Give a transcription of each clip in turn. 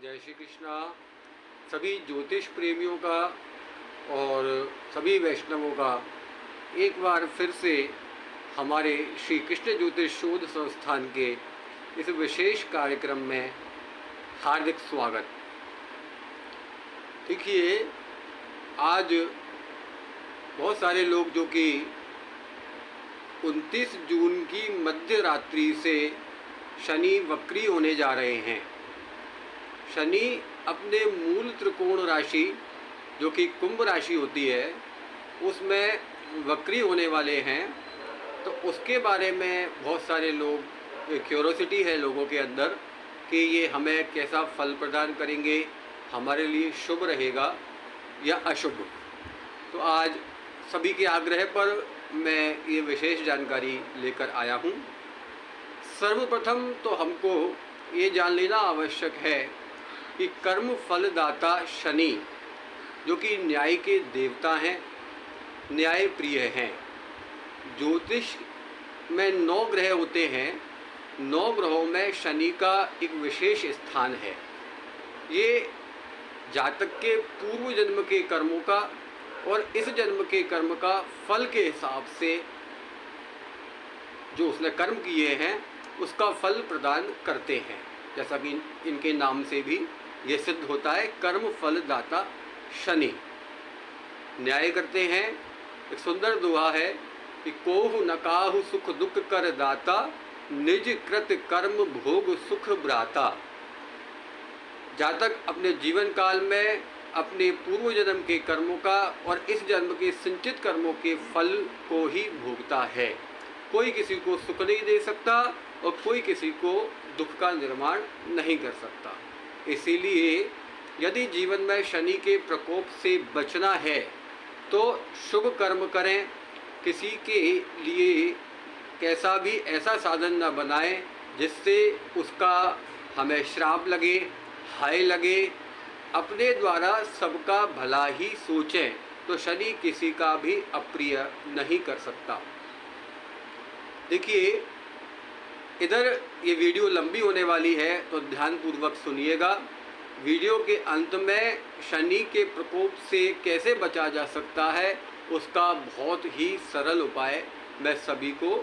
जय श्री कृष्णा। सभी ज्योतिष प्रेमियों का और सभी वैष्णवों का एक बार फिर से हमारे श्री कृष्ण ज्योतिष शोध संस्थान के इस विशेष कार्यक्रम में हार्दिक स्वागत। देखिए, आज बहुत सारे लोग जो कि 29 जून की मध्य रात्रि से शनि वक्री होने जा रहे हैं। शनि अपने मूल त्रिकोण राशि जो कि कुंभ राशि होती है उसमें वक्री होने वाले हैं। तो उसके बारे में बहुत सारे लोग क्यूरोसिटी है लोगों के अंदर कि ये हमें कैसा फल प्रदान करेंगे, हमारे लिए शुभ रहेगा या अशुभ। तो आज सभी के आग्रह पर मैं ये विशेष जानकारी लेकर आया हूँ। सर्वप्रथम तो हमको ये जान लेना आवश्यक है कि कर्म फलदाता शनि जो कि न्याय के देवता हैं, न्याय प्रिय हैं। ज्योतिष में 9 ग्रह होते हैं, 9 ग्रहों में शनि का एक विशेष स्थान है। ये जातक के पूर्व जन्म के कर्मों का और इस जन्म के कर्म का फल के हिसाब से जो उसने कर्म किए हैं उसका फल प्रदान करते हैं। जैसा कि इनके नाम से भी ये सिद्ध होता है, कर्म फल दाता शनि न्याय करते हैं। एक सुंदर दोहा है कि कोहु नकाहु सुख दुख कर दाता, निज कृत कर्म भोग सुख ब्राता। जातक अपने जीवन काल में अपने पूर्व जन्म के कर्मों का और इस जन्म के संचित कर्मों के फल को ही भोगता है। कोई किसी को सुख नहीं दे सकता और कोई किसी को दुख का निर्माण नहीं कर सकता। इसीलिए यदि जीवन में शनि के प्रकोप से बचना है तो शुभ कर्म करें। किसी के लिए कैसा भी ऐसा साधन न बनाएं जिससे उसका हमें श्राप लगे, हाय लगे। अपने द्वारा सबका भला ही सोचें तो शनि किसी का भी अप्रिय नहीं कर सकता। देखिए, इधर ये वीडियो लंबी होने वाली है तो ध्यानपूर्वक सुनिएगा। वीडियो के अंत में शनि के प्रकोप से कैसे बचा जा सकता है उसका बहुत ही सरल उपाय मैं सभी को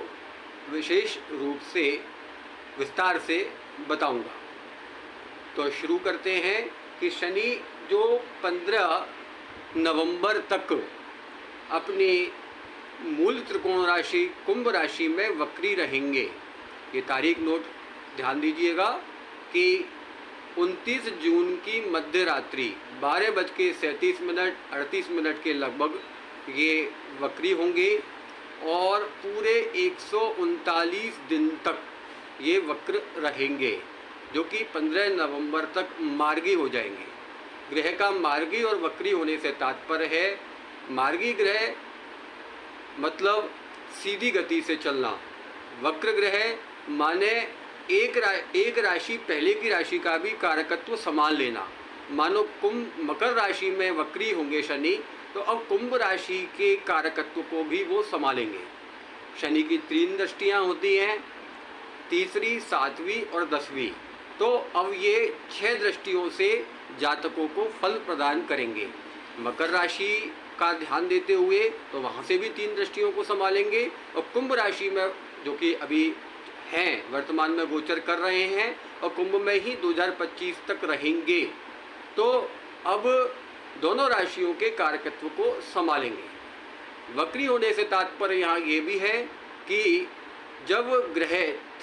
विशेष रूप से विस्तार से बताऊंगा। तो शुरू करते हैं कि शनि जो 15 नवंबर तक अपनी मूल त्रिकोण राशि कुंभ राशि में वक्री रहेंगे। ये तारीख नोट ध्यान दीजिएगा कि 29 जून की मध्य रात्रि 12:37 38 मिनट के लगभग ये वक्री होंगे और पूरे 139 दिन तक ये वक्र रहेंगे, जो कि 15 नवंबर तक मार्गी हो जाएंगे। ग्रह का मार्गी और वक्री होने से तात्पर्य है, मार्गी ग्रह मतलब सीधी गति से चलना, वक्र ग्रह माने एक राशि पहले की राशि का भी कारकत्व संभाल लेना। मानो कुंभ मकर राशि में वक्री होंगे शनि, तो अब कुंभ राशि के कारकत्व को भी वो संभालेंगे। शनि की 3 दृष्टियाँ होती हैं, तीसरी, 7वीं और 10वीं। तो अब ये 6 दृष्टियों से जातकों को फल प्रदान करेंगे। मकर राशि का ध्यान देते हुए तो वहाँ से भी 3 दृष्टियों को संभालेंगे और कुंभ राशि में जो कि अभी हैं, वर्तमान में गोचर कर रहे हैं और कुंभ में ही 2025 तक रहेंगे। तो अब दोनों राशियों के कारकत्व को संभालेंगे। वक्री होने से तात्पर्य यहाँ ये भी है कि जब ग्रह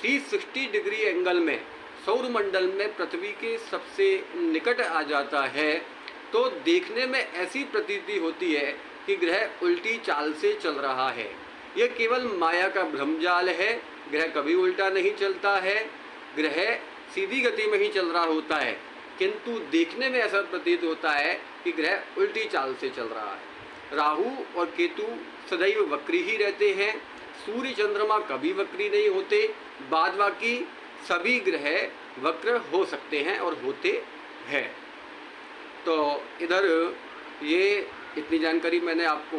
360 डिग्री एंगल में सौर मंडल में पृथ्वी के सबसे निकट आ जाता है तो देखने में ऐसी प्रतीति होती है कि ग्रह उल्टी चाल से चल रहा है। यह केवल माया का भ्रमजाल है। ग्रह कभी उल्टा नहीं चलता है, ग्रह सीधी गति में ही चल रहा होता है, किंतु देखने में ऐसा प्रतीत होता है कि ग्रह उल्टी चाल से चल रहा है। राहु और केतु सदैव वक्री ही रहते हैं, सूर्य चंद्रमा कभी वक्री नहीं होते। बाद बाकी सभी ग्रह वक्र हो सकते हैं और होते हैं। तो इधर ये इतनी जानकारी मैंने आपको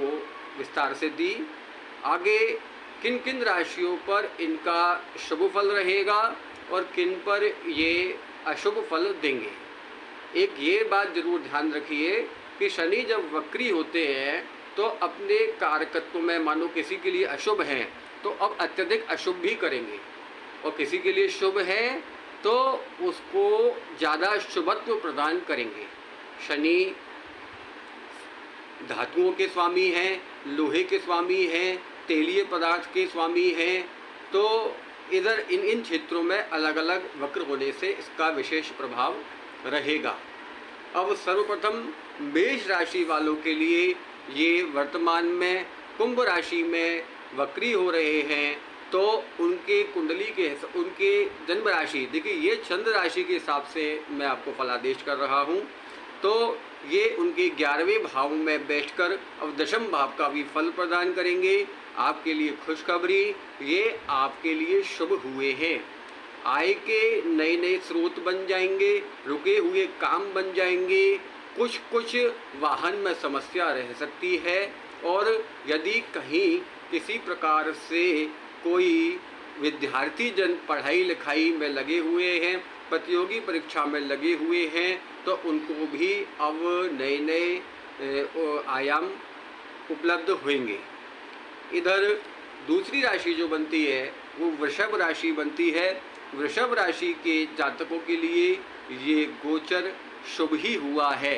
विस्तार से दी। आगे किन किन राशियों पर इनका शुभ फल रहेगा और किन पर ये अशुभ फल देंगे। एक ये बात जरूर ध्यान रखिए कि शनि जब वक्री होते हैं तो अपने कारकत्व में मानो किसी के लिए अशुभ हैं तो अब अत्यधिक अशुभ भी करेंगे, और किसी के लिए शुभ है तो उसको ज़्यादा शुभत्व प्रदान करेंगे। शनि धातुओं के स्वामी हैं, लोहे के स्वामी हैं, तेलीय पदार्थ के स्वामी हैं, तो इधर इन क्षेत्रों में अलग अलग वक्र होने से इसका विशेष प्रभाव रहेगा। अब सर्वप्रथम मेष राशि वालों के लिए ये वर्तमान में कुंभ राशि में वक्री हो रहे हैं, तो उनके कुंडली के उनके जन्म राशि, देखिए ये चंद्र राशि के हिसाब से मैं आपको फलादेश कर रहा हूँ, तो ये उनके 11वें भाव में बैठकर अब दशम भाव का भी फल प्रदान करेंगे। आपके लिए खुशखबरी, ये आपके लिए शुभ हुए हैं। आय के नए नए स्रोत बन जाएंगे, रुके हुए काम बन जाएंगे, कुछ वाहन में समस्या रह सकती है, और यदि कहीं किसी प्रकार से कोई विद्यार्थी जन पढ़ाई लिखाई में लगे हुए हैं, प्रतियोगी परीक्षा में लगे हुए हैं, तो उनको भी अब नए नए आयाम उपलब्ध होंगे। इधर दूसरी राशि जो बनती है वो वृषभ राशि बनती है। वृषभ राशि के जातकों के लिए ये गोचर शुभ ही हुआ है।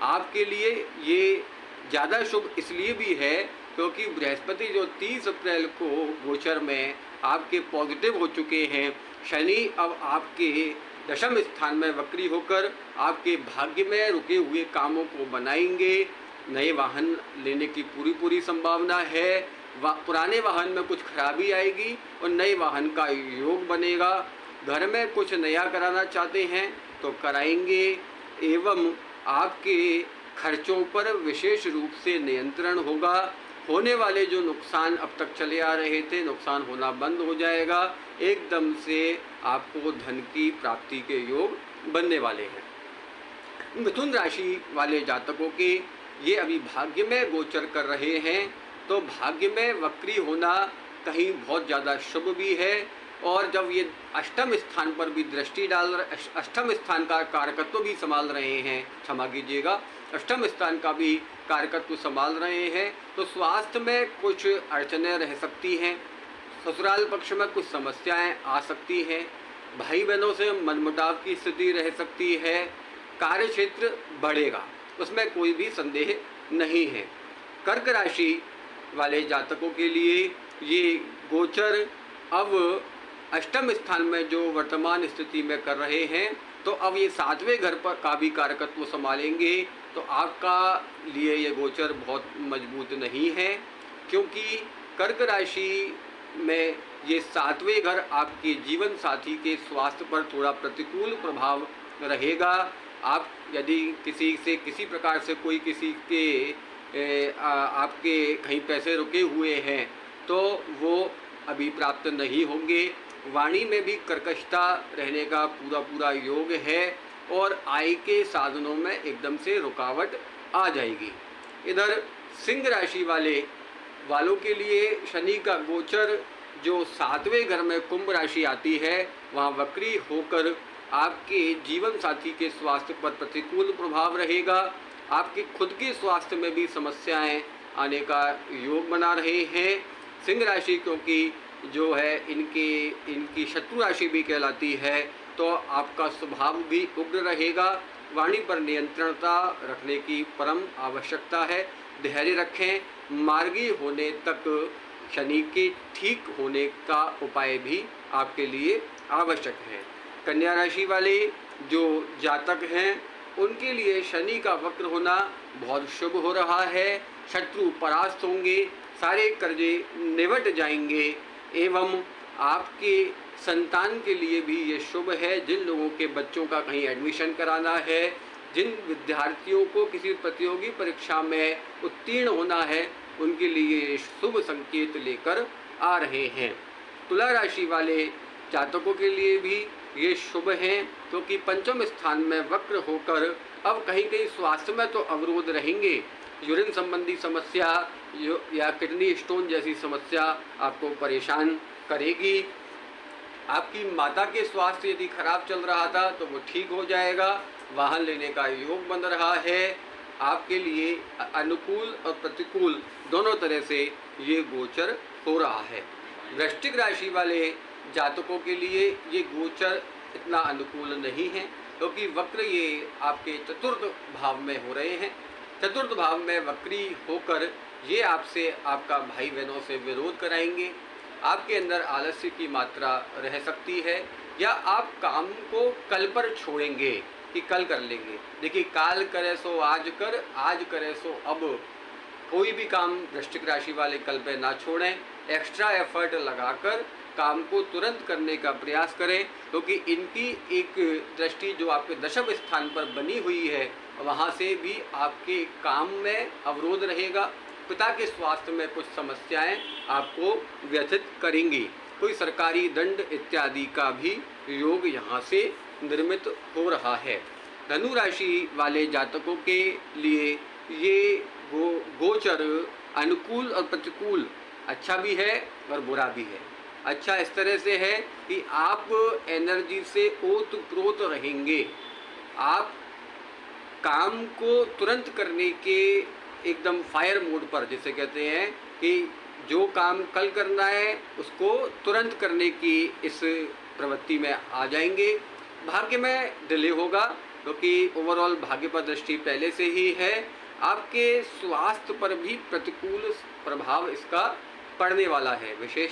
आपके लिए ये ज़्यादा शुभ इसलिए भी है क्योंकि बृहस्पति जो 30 अप्रैल को गोचर में आपके पॉजिटिव हो चुके हैं। शनि अब आपके दशम स्थान में वक्री होकर आपके भाग्य में रुके हुए कामों को बनाएंगे। नए वाहन लेने की पूरी संभावना है। पुराने वाहन में कुछ खराबी आएगी और नए वाहन का योग बनेगा। घर में कुछ नया कराना चाहते हैं तो कराएंगे, एवं आपके खर्चों पर विशेष रूप से नियंत्रण होगा। होने वाले जो नुकसान अब तक चले आ रहे थे, नुकसान होना बंद हो जाएगा। एकदम से आपको धन की प्राप्ति के योग बनने वाले हैं। मिथुन राशि वाले जातकों के ये अभी भाग्य में गोचर कर रहे हैं, तो भाग्य में वक्री होना कहीं बहुत ज़्यादा शुभ भी है। और जब ये अष्टम स्थान पर भी दृष्टि डाल, अष्टम स्थान का कारकत्व भी संभाल रहे हैं, क्षमा कीजिएगा, अष्टम स्थान का भी कारकत्व संभाल रहे हैं, तो स्वास्थ्य में कुछ अड़चनें रह सकती हैं, ससुराल पक्ष में कुछ समस्याएं आ सकती हैं, भाई बहनों से मनमुटाव की स्थिति रह सकती है, कार्य क्षेत्र बढ़ेगा, उसमें कोई भी संदेह नहीं है। कर्क राशि वाले जातकों के लिए ये गोचर अब अष्टम स्थान में जो वर्तमान स्थिति में कर रहे हैं, तो अब ये 7वें घर पर का भी कारकत्व संभालेंगे, तो आपका लिए ये गोचर बहुत मजबूत नहीं है, क्योंकि कर्क राशि में ये 7वें घर आपके जीवन साथी के स्वास्थ्य पर थोड़ा प्रतिकूल प्रभाव रहेगा। आप यदि किसी से किसी प्रकार से कोई किसी के आपके कहीं पैसे रुके हुए हैं तो वो अभी प्राप्त नहीं होंगे। वाणी में भी कर्कशता रहने का पूरा योग है और आय के साधनों में एकदम से रुकावट आ जाएगी। इधर सिंह राशि वालों के लिए शनि का गोचर जो 7वें घर में कुंभ राशि आती है, वहाँ वक्री होकर आपके जीवन साथी के स्वास्थ्य पर प्रतिकूल प्रभाव रहेगा। आपके खुद के स्वास्थ्य में भी समस्याएं आने का योग बना रहे हैं। सिंह राशि क्योंकि जो है इनकी शत्रु राशि भी कहलाती है, तो आपका स्वभाव भी उग्र रहेगा। वाणी पर नियंत्रणता रखने की परम आवश्यकता है। धैर्य रखें। मार्गी होने तक शनि के ठीक होने का उपाय भी आपके लिए आवश्यक है। कन्या राशि वाले जो जातक हैं उनके लिए शनि का वक्र होना बहुत शुभ हो रहा है। शत्रु परास्त होंगे, सारे कर्जे निबट जाएंगे, एवं आपके संतान के लिए भी ये शुभ है। जिन लोगों के बच्चों का कहीं एडमिशन कराना है, जिन विद्यार्थियों को किसी प्रतियोगी परीक्षा में उत्तीर्ण होना है, उनके लिए शुभ संकेत लेकर आ रहे हैं। तुला राशि वाले जातकों के लिए भी ये शुभ हैं, क्योंकि पंचम स्थान में वक्र होकर अब कहीं स्वास्थ्य में तो अवरोध रहेंगे। यूरिन संबंधी समस्या या किडनी स्टोन जैसी समस्या आपको परेशान करेगी। आपकी माता के स्वास्थ्य यदि खराब चल रहा था तो वो ठीक हो जाएगा। वाहन लेने का योग बन रहा है। आपके लिए अनुकूल और प्रतिकूल दोनों तरह से ये गोचर हो रहा है। वृश्चिक राशि वाले जातकों के लिए ये गोचर इतना अनुकूल नहीं है, क्योंकि वक्र ये आपके चतुर्थ भाव में हो रहे हैं। चतुर्थ भाव में वक्री होकर ये आपसे आपका भाई बहनों से विरोध कराएंगे। आपके अंदर आलस्य की मात्रा रह सकती है, या आप काम को कल पर छोड़ेंगे कि कल कर लेंगे। देखिए, काल करे सो आज कर, आज करे सो अब। कोई भी काम वृश्चिक राशि वाले कल पे ना छोड़ें, एक्स्ट्रा एफर्ट लगाकर काम को तुरंत करने का प्रयास करें, क्योंकि इनकी एक दृष्टि जो आपके दशम स्थान पर बनी हुई है, वहाँ से भी आपके काम में अवरोध रहेगा। पिता के स्वास्थ्य में कुछ समस्याएं आपको व्यथित करेंगी। कोई सरकारी दंड इत्यादि का भी योग यहाँ से निर्मित हो रहा है। धनु राशि वाले जातकों के लिए ये गोचर अनुकूल और प्रतिकूल, अच्छा भी है और बुरा भी है। अच्छा इस तरह से है कि आप एनर्जी से ओत-प्रोत रहेंगे। आप काम को तुरंत करने के एकदम फायर मोड पर, जिसे कहते हैं कि जो काम कल करना है उसको तुरंत करने की इस प्रवृत्ति में आ जाएंगे। भाग्य में डिले होगा, क्योंकि ओवरऑल भाग्य पर दृष्टि पहले से ही है। आपके स्वास्थ्य पर भी प्रतिकूल प्रभाव इसका पड़ने वाला है। विशेष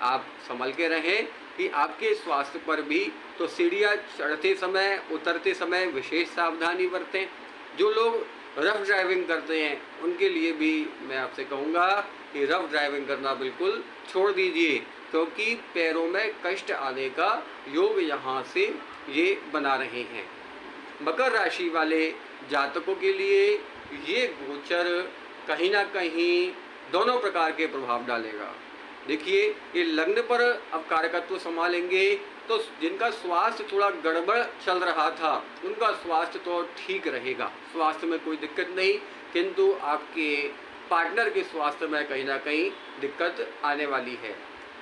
आप संभल के रहें कि आपके स्वास्थ्य पर भी तो सीढ़ियाँ चढ़ते समय उतरते समय विशेष सावधानी बरतें। जो लोग रफ ड्राइविंग करते हैं उनके लिए भी मैं आपसे कहूँगा कि रफ ड्राइविंग करना बिल्कुल छोड़ दीजिए, क्योंकि पैरों में कष्ट आने का योग यहाँ से ये बना रहे हैं। मकर राशि वाले जातकों के लिए ये गोचर कहीं ना कहीं दोनों प्रकार के प्रभाव डालेगा। देखिए, ये लग्न पर अब कारकत्व संभालेंगे, तो जिनका स्वास्थ्य थोड़ा गड़बड़ चल रहा था उनका स्वास्थ्य तो ठीक रहेगा, स्वास्थ्य में कोई दिक्कत नहीं, किंतु आपके पार्टनर के स्वास्थ्य में कहीं ना कहीं दिक्कत आने वाली है।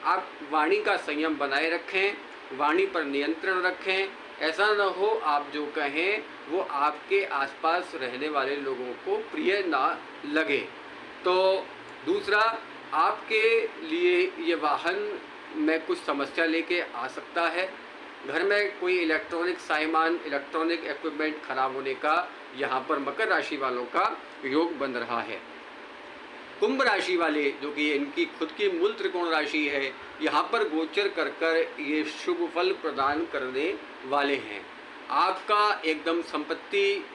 आप वाणी का संयम बनाए रखें, वाणी पर नियंत्रण रखें। ऐसा न हो आप जो कहें वो आपके आसपास रहने वाले लोगों को प्रिय ना लगे। तो दूसरा, आपके लिए ये वाहन में कुछ समस्या लेके आ सकता है। घर में कोई इलेक्ट्रॉनिक सामान, इलेक्ट्रॉनिक इक्विपमेंट खराब होने का यहाँ पर मकर राशि वालों का योग बन रहा है। कुंभ राशि वाले, जो कि इनकी खुद की मूल त्रिकोण राशि है, यहाँ पर गोचर कर कर ये शुभ फल प्रदान करने वाले हैं। आपका एकदम संपत्ति,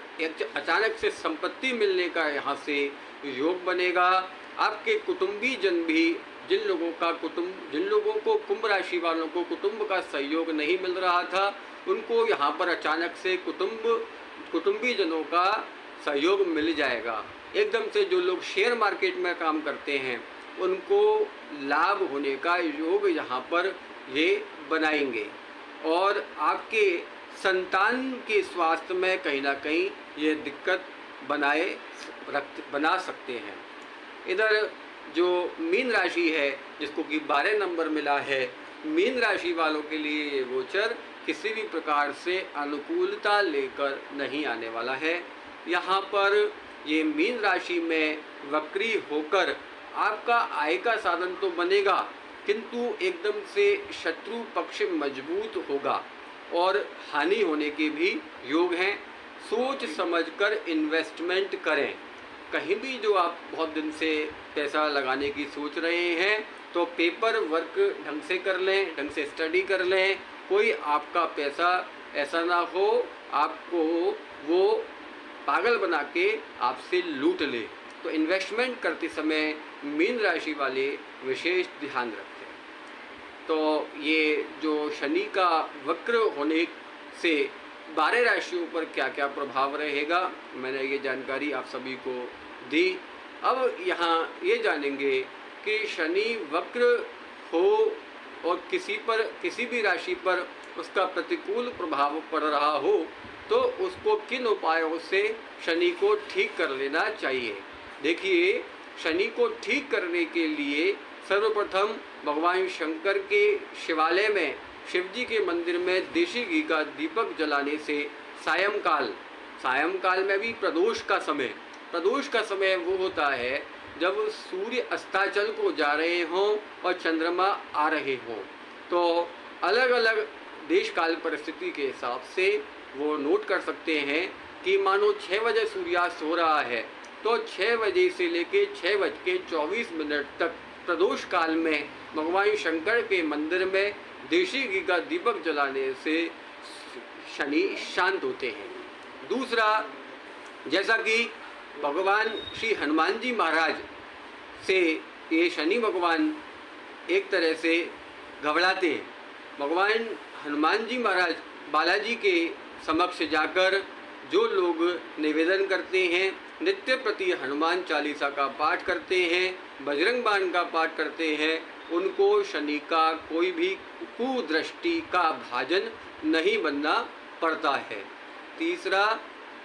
अचानक से संपत्ति मिलने का यहाँ से योग बनेगा। आपके कुटुंबी जन भी, जिन लोगों को कुंभ राशि वालों को कुटुंब का सहयोग नहीं मिल रहा था, उनको यहाँ पर अचानक से कुटुंबी जनों का सहयोग मिल जाएगा। एकदम से जो लोग शेयर मार्केट में काम करते हैं उनको लाभ होने का योग यहाँ पर ये बनाएंगे, और आपके संतान के स्वास्थ्य में कहीं ना कहीं ये दिक्कत बना सकते हैं। इधर जो मीन राशि है, जिसको कि 12 नंबर मिला है, मीन राशि वालों के लिए ये गोचर किसी भी प्रकार से अनुकूलता लेकर नहीं आने वाला है। यहाँ पर ये मीन राशि में वक्री होकर आपका आय का साधन तो बनेगा, किंतु एकदम से शत्रु पक्ष मजबूत होगा और हानि होने के भी योग हैं। सोच समझकर इन्वेस्टमेंट करें। कहीं भी जो आप बहुत दिन से पैसा लगाने की सोच रहे हैं तो पेपर वर्क ढंग से कर लें, ढंग से स्टडी कर लें। कोई आपका पैसा ऐसा ना हो आपको वो पागल बना के आपसे लूट ले। तो इन्वेस्टमेंट करते समय मीन राशि वाले विशेष ध्यान रखें। तो ये जो शनि का वक्र होने से 12 राशियों पर क्या क्या प्रभाव रहेगा, मैंने ये जानकारी आप सभी को दी। अब यहाँ ये जानेंगे कि शनि वक्र हो और किसी भी राशि पर उसका प्रतिकूल प्रभाव पड़ रहा हो तो उसको किन उपायों से शनि को ठीक कर लेना चाहिए। देखिए, शनि को ठीक करने के लिए सर्वप्रथम भगवान शंकर के शिवालय में, शिव जी के मंदिर में देशी घी का दीपक जलाने से सायंकाल में भी प्रदोष का समय वो होता है जब सूर्य अस्ताचल को जा रहे हों और चंद्रमा आ रहे हों। तो अलग अलग देश काल परिस्थिति के हिसाब से वो नोट कर सकते हैं कि मानो 6 बजे सूर्यास्त हो रहा है तो 6 बजे से लेके 6:24 तक प्रदोष काल में भगवान शंकर के मंदिर में देशी घी का दीपक जलाने से शनि शांत होते हैं। दूसरा, जैसा कि भगवान श्री हनुमान जी महाराज से ये शनि भगवान एक तरह से घबराते हैं। भगवान हनुमान जी महाराज बालाजी के समक्ष जाकर जो लोग निवेदन करते हैं, नित्य प्रति हनुमान चालीसा का पाठ करते हैं, बजरंग बाण का पाठ करते हैं, उनको शनि का कोई भी कुदृष्टि का भाजन नहीं बनना पड़ता है। तीसरा,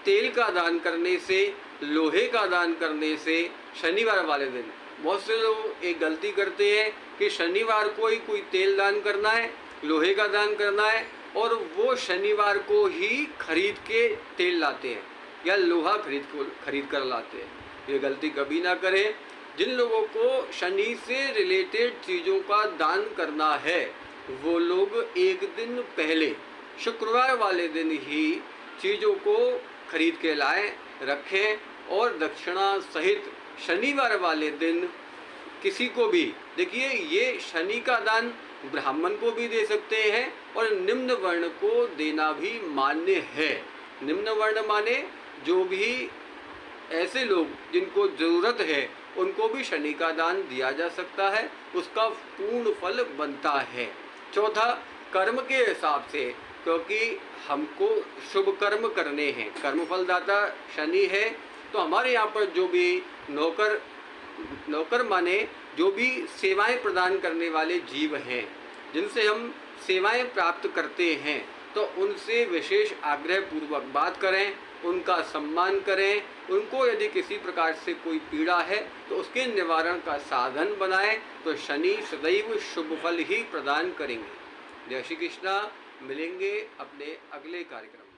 तेल का दान करने से, लोहे का दान करने से शनिवार वाले दिन बहुत से लोग एक गलती करते हैं कि शनिवार को ही कोई तेल दान करना है, लोहे का दान करना है और वो शनिवार को ही खरीद के तेल लाते हैं या लोहा खरीद कर लाते हैं। ये गलती कभी ना करें। जिन लोगों को शनि से रिलेटेड चीज़ों का दान करना है वो लोग एक दिन पहले शुक्रवार वाले दिन ही चीज़ों को खरीद के लाएं, रखें और दक्षिणा सहित शनिवार वाले दिन किसी को भी, देखिए ये शनि का दान ब्राह्मण को भी दे सकते हैं और निम्न वर्ण को देना भी मान्य है। निम्न वर्ण माने जो भी ऐसे लोग जिनको ज़रूरत है उनको भी शनि का दान दिया जा सकता है, उसका पूर्ण फल बनता है। चौथा, कर्म के हिसाब से, क्योंकि हमको शुभ कर्म करने हैं, कर्मफलदाता शनि है, तो हमारे यहाँ पर जो भी नौकर माने जो भी सेवाएं प्रदान करने वाले जीव हैं, जिनसे हम सेवाएं प्राप्त करते हैं, तो उनसे विशेष आग्रह पूर्वक बात करें, उनका सम्मान करें। उनको यदि किसी प्रकार से कोई पीड़ा है तो उसके निवारण का साधन बनाएं, तो शनि सदैव शुभ फल ही प्रदान करेंगे। जय श्री कृष्णा। मिलेंगे अपने अगले कार्यक्रम।